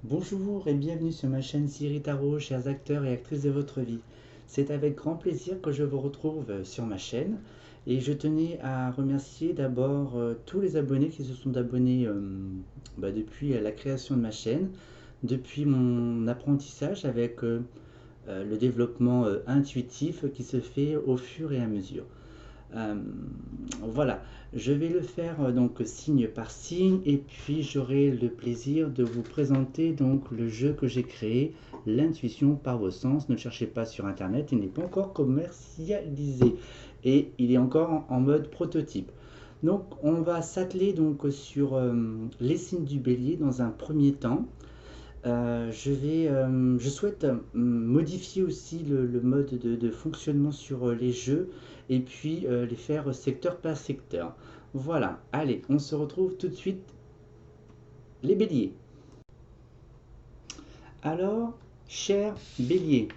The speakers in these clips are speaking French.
Bonjour et bienvenue sur ma chaîne Siri Tarot, chers acteurs et actrices de votre vie. C'est avec grand plaisir que je vous retrouve sur ma chaîne et je tenais à remercier d'abord tous les abonnés qui se sont abonnés depuis la création de ma chaîne, depuis mon apprentissage avec le développement intuitif qui se fait au fur et à mesure. Euh, voilà, je vais le faire donc signe par signe et puis j'aurai le plaisir de vous présenter donc le jeu que j'ai créé, l'intuition par vos sens. Ne le cherchez pas sur internet, il n'est pas encore commercialisé et il est encore en mode prototype. Donc on va s'atteler donc sur les signes du bélier dans un premier temps. Je souhaite modifier aussi le mode de fonctionnement sur les jeux et puis les faire secteur par secteur. Voilà, allez, on se retrouve tout de suite, les béliers. Alors, cher bélier,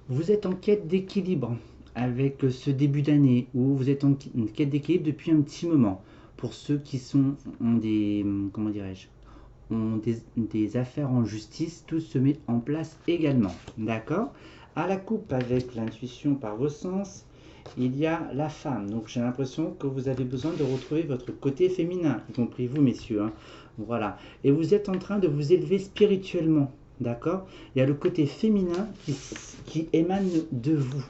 vous êtes en quête d'équilibre avec ce début d'année ou vous êtes en quête d'équilibre depuis un petit moment. Pour ceux qui ont des, comment dirais-je, ont des affaires en justice, tout se met en place également. D'accord. À la coupe avec l'intuition par vos sens, il y a la femme. Donc j'ai l'impression que vous avez besoin de retrouver votre côté féminin, y compris vous, messieurs, hein. Voilà. Et vous êtes en train de vous élever spirituellement. D'accord. Il y a le côté féminin qui émane de vous.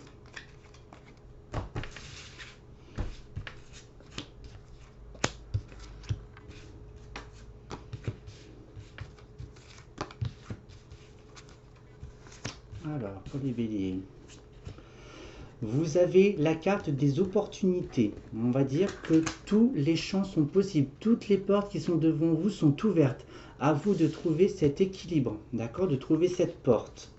Alors, pour les béliers. Vous avez la carte des opportunités. On va dire que tous les champs sont possibles. Toutes les portes qui sont devant vous sont ouvertes. À vous de trouver cet équilibre, d'accord? De trouver cette porte.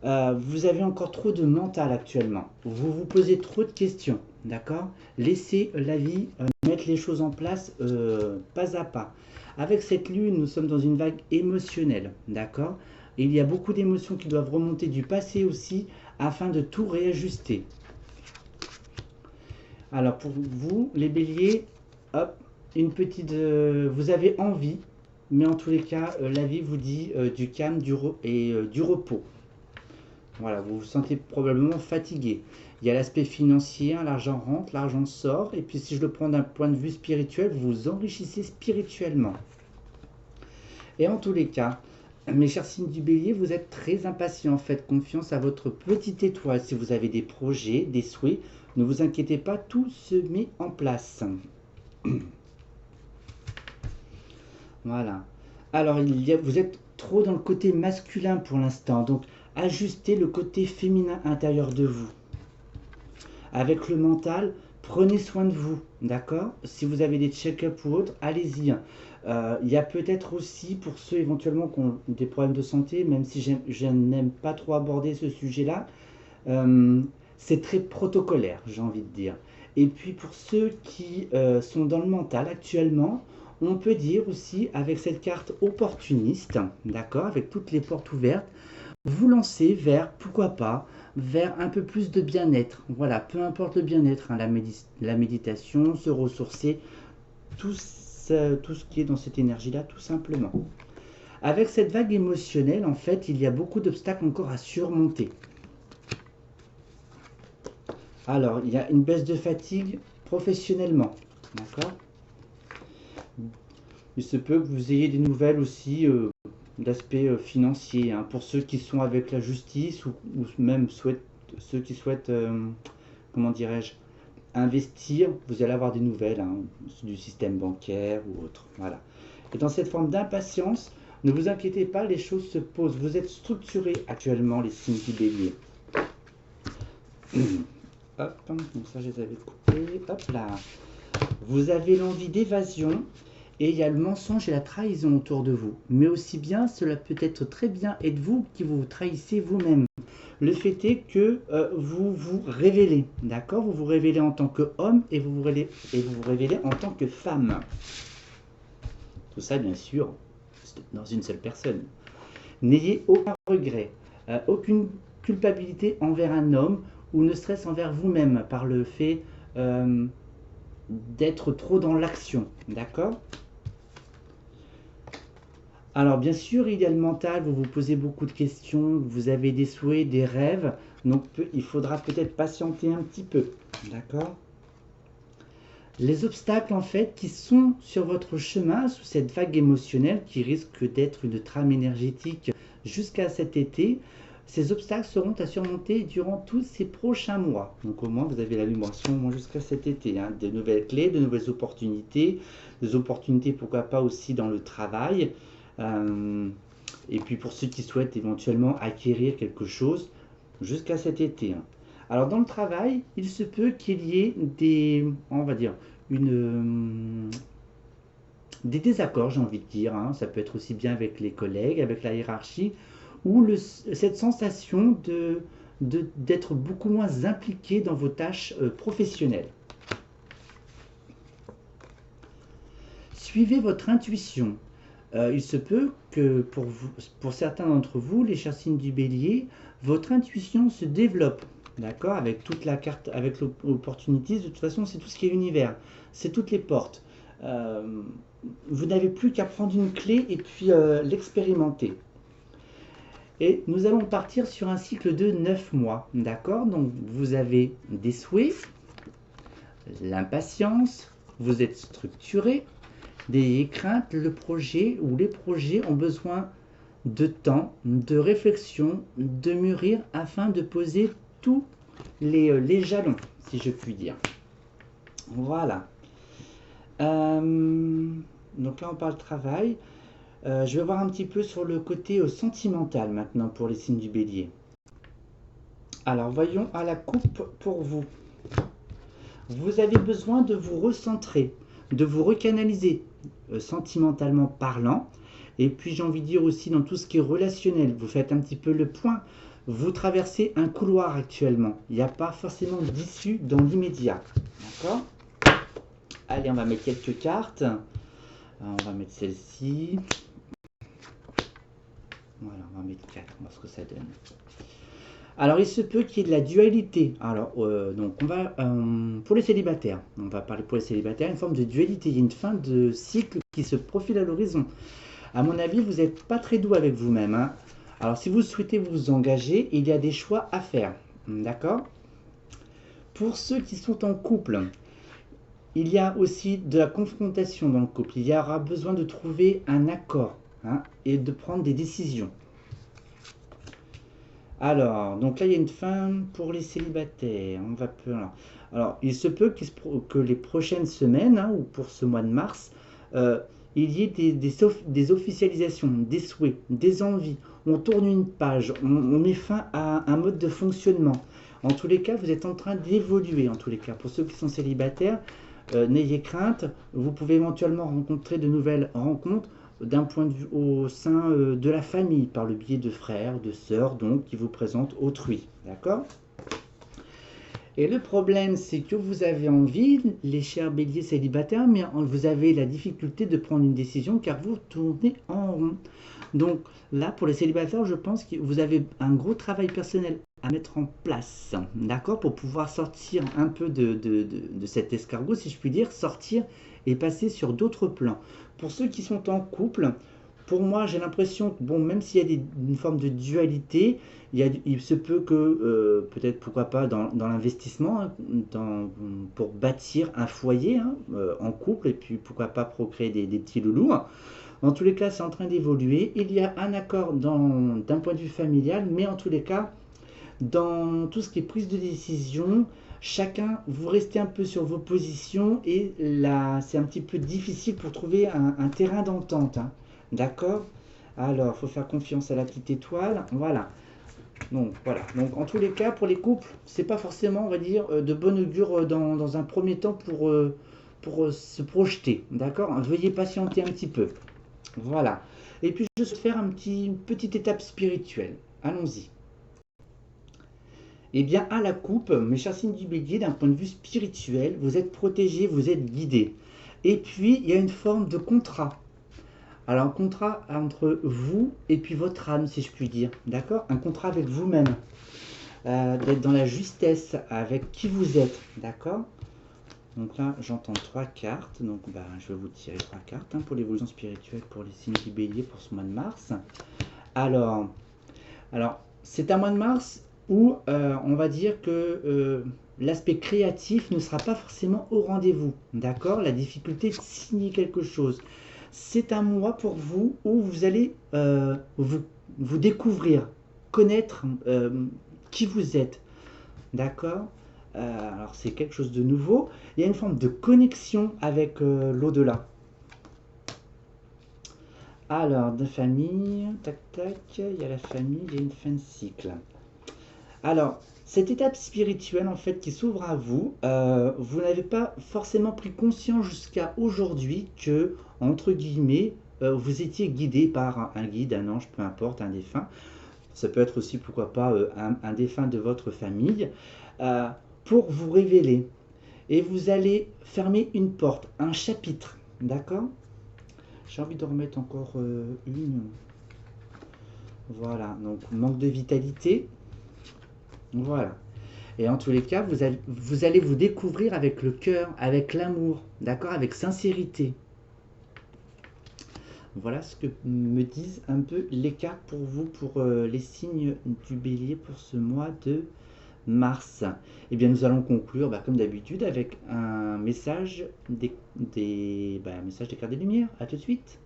Vous avez encore trop de mental actuellement. Vous vous posez trop de questions, d'accord? Laissez la vie mettre les choses en place pas à pas. Avec cette lune, nous sommes dans une vague émotionnelle, d'accord? Il y a beaucoup d'émotions qui doivent remonter du passé aussi afin de tout réajuster. Alors pour vous, les béliers, hop, une petite, vous avez envie, mais en tous les cas, la vie vous dit du calme et du repos. Voilà, vous vous sentez probablement fatigué. Il y a l'aspect financier, hein, l'argent rentre, l'argent sort, et puis si je le prends d'un point de vue spirituel, vous vous enrichissez spirituellement. Et en tous les cas, mes chers signes du bélier, vous êtes très impatients. Faites confiance à votre petite étoile. Si vous avez des projets, des souhaits, ne vous inquiétez pas, tout se met en place. Voilà. Alors, vous êtes trop dans le côté masculin pour l'instant, donc ajustez le côté féminin intérieur de vous. Avec le mental, prenez soin de vous, d'accord? Si vous avez des check-up ou autres, allez-y. Il y a peut-être aussi pour ceux éventuellement qui ont des problèmes de santé, même si je n'aime pas trop aborder ce sujet-là, euh, c'est très protocolaire, j'ai envie de dire. Et puis pour ceux qui sont dans le mental actuellement, on peut dire aussi avec cette carte opportuniste, d'accord, avec toutes les portes ouvertes, vous lancer vers, pourquoi pas, vers un peu plus de bien-être. Voilà, peu importe le bien-être, hein, la méditation, se ressourcer, tout ce qui est dans cette énergie-là, tout simplement. Avec cette vague émotionnelle, en fait, il y a beaucoup d'obstacles encore à surmonter. Alors, il y a une baisse de fatigue professionnellement, d'accord? Il se peut que vous ayez des nouvelles aussi d'aspect financier, hein, pour ceux qui sont avec la justice ou même ceux qui souhaitent, comment dirais-je, investir, vous allez avoir des nouvelles, hein, du système bancaire ou autre. Voilà. Et dans cette forme d'impatience, ne vous inquiétez pas, les choses se posent. Vous êtes structurés actuellement, les signes du bélier. Hop, donc ça je les avais coupés. Hop là. Vous avez l'envie d'évasion et il y a le mensonge et la trahison autour de vous. Mais aussi bien, cela peut être très bien être vous qui vous trahissez vous-même. Le fait est que vous vous révélez, d'accord? Vous vous révélez en tant qu'homme et vous vous révélez en tant que femme. Tout ça, bien sûr, dans une seule personne. N'ayez aucun regret, aucune culpabilité envers un homme ou ne serait-ce envers vous-même par le fait d'être trop dans l'action, d'accord? Alors bien sûr, il y a le mental, vous vous posez beaucoup de questions, vous avez des souhaits, des rêves, donc il faudra peut-être patienter un petit peu, d'accord? Les obstacles en fait qui sont sur votre chemin sous cette vague émotionnelle qui risque d'être une trame énergétique jusqu'à cet été, ces obstacles seront à surmonter durant tous ces prochains mois. Donc au moins vous avez la vibration au moins jusqu'à cet été, hein. De nouvelles clés, de nouvelles opportunités, des opportunités pourquoi pas aussi dans le travail. Euh, et puis pour ceux qui souhaitent éventuellement acquérir quelque chose jusqu'à cet été, hein. Alors dans le travail, il se peut qu'il y ait des, on va dire, des désaccords, j'ai envie de dire, hein. Ça peut être aussi bien avec les collègues, avec la hiérarchie, ou cette sensation d'être beaucoup moins impliqué dans vos tâches professionnelles. Suivez votre intuition. Il se peut que pour certains d'entre vous, les chers signes du bélier, votre intuition se développe, d'accord, avec toute la carte, avec l'opportunité. De toute façon, c'est tout ce qui est univers, c'est toutes les portes. Euh, vous n'avez plus qu'à prendre une clé et puis l'expérimenter. Et nous allons partir sur un cycle de 9 mois, d'accord. Donc vous avez des souhaits, l'impatience, vous êtes structuré, des craintes, le projet ou les projets ont besoin de temps, de réflexion, de mûrir afin de poser tous les jalons, si je puis dire. Voilà. Donc là, on parle travail. Je vais voir un petit peu sur le côté sentimental maintenant pour les signes du bélier. Alors, voyons à la coupe pour vous. Vous avez besoin de vous recentrer, de vous recanaliser sentimentalement parlant. Et puis j'ai envie de dire aussi dans tout ce qui est relationnel, vous faites un petit peu le point. Vous traversez un couloir actuellement. Il n'y a pas forcément d'issue dans l'immédiat. D'accord? Allez, on va mettre quelques cartes. On va mettre celle-ci. Voilà, on va mettre 4, on va voir ce que ça donne. Alors, il se peut qu'il y ait de la dualité. Alors, donc, on va, pour les célibataires, on va parler pour les célibataires, une forme de dualité. Il y a une fin de cycle qui se profile à l'horizon. À mon avis, vous n'êtes pas très doux avec vous-même, hein. Alors, si vous souhaitez vous engager, il y a des choix à faire. D'accord? Pour ceux qui sont en couple, il y a aussi de la confrontation dans le couple. Il y aura besoin de trouver un accord, hein, et de prendre des décisions. Alors, donc là, il y a une fin pour les célibataires. On va peu. Alors, il se peut que les prochaines semaines, hein, ou pour ce mois de mars, il y ait des officialisations, des souhaits, des envies. On tourne une page, on met fin à un mode de fonctionnement. En tous les cas, vous êtes en train d'évoluer. En tous les cas, pour ceux qui sont célibataires, n'ayez crainte. Vous pouvez éventuellement rencontrer de nouvelles rencontres d'un point de vue au sein de la famille, par le biais de frères, de sœurs, donc, qui vous présentent autrui. D'accord? Et le problème, c'est que vous avez envie, les chers béliers célibataires, mais vous avez la difficulté de prendre une décision car vous tournez en rond. Donc là, pour les célibataires, je pense que vous avez un gros travail personnel à mettre en place, d'accord, pour pouvoir sortir un peu de cet escargot, si je puis dire, sortir et passer sur d'autres plans. Pour ceux qui sont en couple, pour moi, j'ai l'impression que, bon, même s'il y a une forme de dualité, il se peut que, peut-être, pourquoi pas, dans l'investissement, hein, pour bâtir un foyer, hein, en couple, et puis pourquoi pas procréer des petits loulous, hein. En tous les cas, c'est en train d'évoluer. Il y a un accord d'un point de vue familial, mais en tous les cas, dans tout ce qui est prise de décision, chacun, vous restez un peu sur vos positions et là, c'est un petit peu difficile pour trouver un terrain d'entente, hein. D'accord? Alors, il faut faire confiance à la petite étoile. Voilà. Donc, voilà. Donc, en tous les cas, pour les couples, c'est pas forcément, on va dire, de bon augure dans un premier temps pour se projeter. D'accord? Veuillez patienter un petit peu. Voilà. Et puis, je vais faire une petite étape spirituelle. Allons-y. Eh bien, à la coupe, mes chers signes du bélier, d'un point de vue spirituel, vous êtes protégés, vous êtes guidés. Et puis, il y a une forme de contrat. Alors, un contrat entre vous et puis votre âme, si je puis dire. D'accord? Un contrat avec vous-même. D'être dans la justesse avec qui vous êtes. D'accord? Donc là, j'entends 3 cartes. Donc je vais vous tirer 3 cartes pour l'évolution spirituelle pour les signes du bélier pour ce mois de mars. Alors, c'est un mois de mars où on va dire que l'aspect créatif ne sera pas forcément au rendez-vous. D'accord? La difficulté de signer quelque chose. C'est un mois pour vous où vous allez vous découvrir, connaître qui vous êtes. D'accord? Alors c'est quelque chose de nouveau. Il y a une forme de connexion avec l'au-delà. Alors, de famille, tac tac, il y a la famille, il y a une fin de cycle. Alors, cette étape spirituelle en fait qui s'ouvre à vous, vous n'avez pas forcément pris conscience jusqu'à aujourd'hui que, entre guillemets, vous étiez guidé par un guide, un ange, peu importe, un défunt. Ça peut être aussi, pourquoi pas, un défunt de votre famille, pour vous révéler. Et vous allez fermer une porte, un chapitre, d'accord? J'ai envie de remettre encore une. Voilà, donc manque de vitalité. Voilà. Et en tous les cas, vous allez vous découvrir avec le cœur, avec l'amour, d'accord? Avec sincérité. Voilà ce que me disent un peu les cartes pour vous, pour les signes du bélier pour ce mois de mars. Et bien nous allons conclure, comme d'habitude, avec un message un message des cartes des lumières. A tout de suite.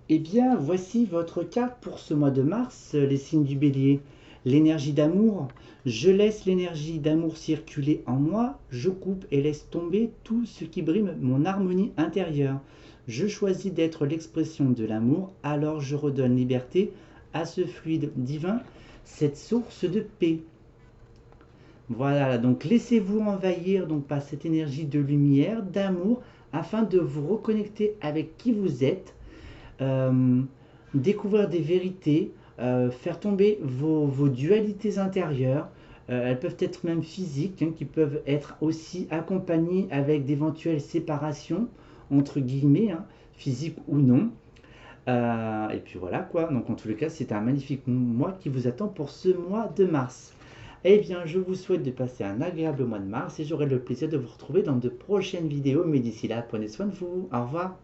Eh bien, voici votre carte pour ce mois de mars, les signes du bélier. L'énergie d'amour. Je laisse l'énergie d'amour circuler en moi, je coupe et laisse tomber tout ce qui brime mon harmonie intérieure. Je choisis d'être l'expression de l'amour, alors je redonne liberté à ce fluide divin, cette source de paix. Voilà, donc laissez-vous envahir donc par cette énergie de lumière, d'amour, afin de vous reconnecter avec qui vous êtes, découvrir des vérités, faire tomber vos dualités intérieures. Elles peuvent être même physiques, qui peuvent être aussi accompagnées avec d'éventuelles séparations, entre guillemets, physiques ou non. Et puis voilà quoi, donc en tous les cas, c'est un magnifique mois qui vous attend pour ce mois de mars. Eh bien, je vous souhaite de passer un agréable mois de mars et j'aurai le plaisir de vous retrouver dans de prochaines vidéos. Mais d'ici là, prenez soin de vous. Au revoir.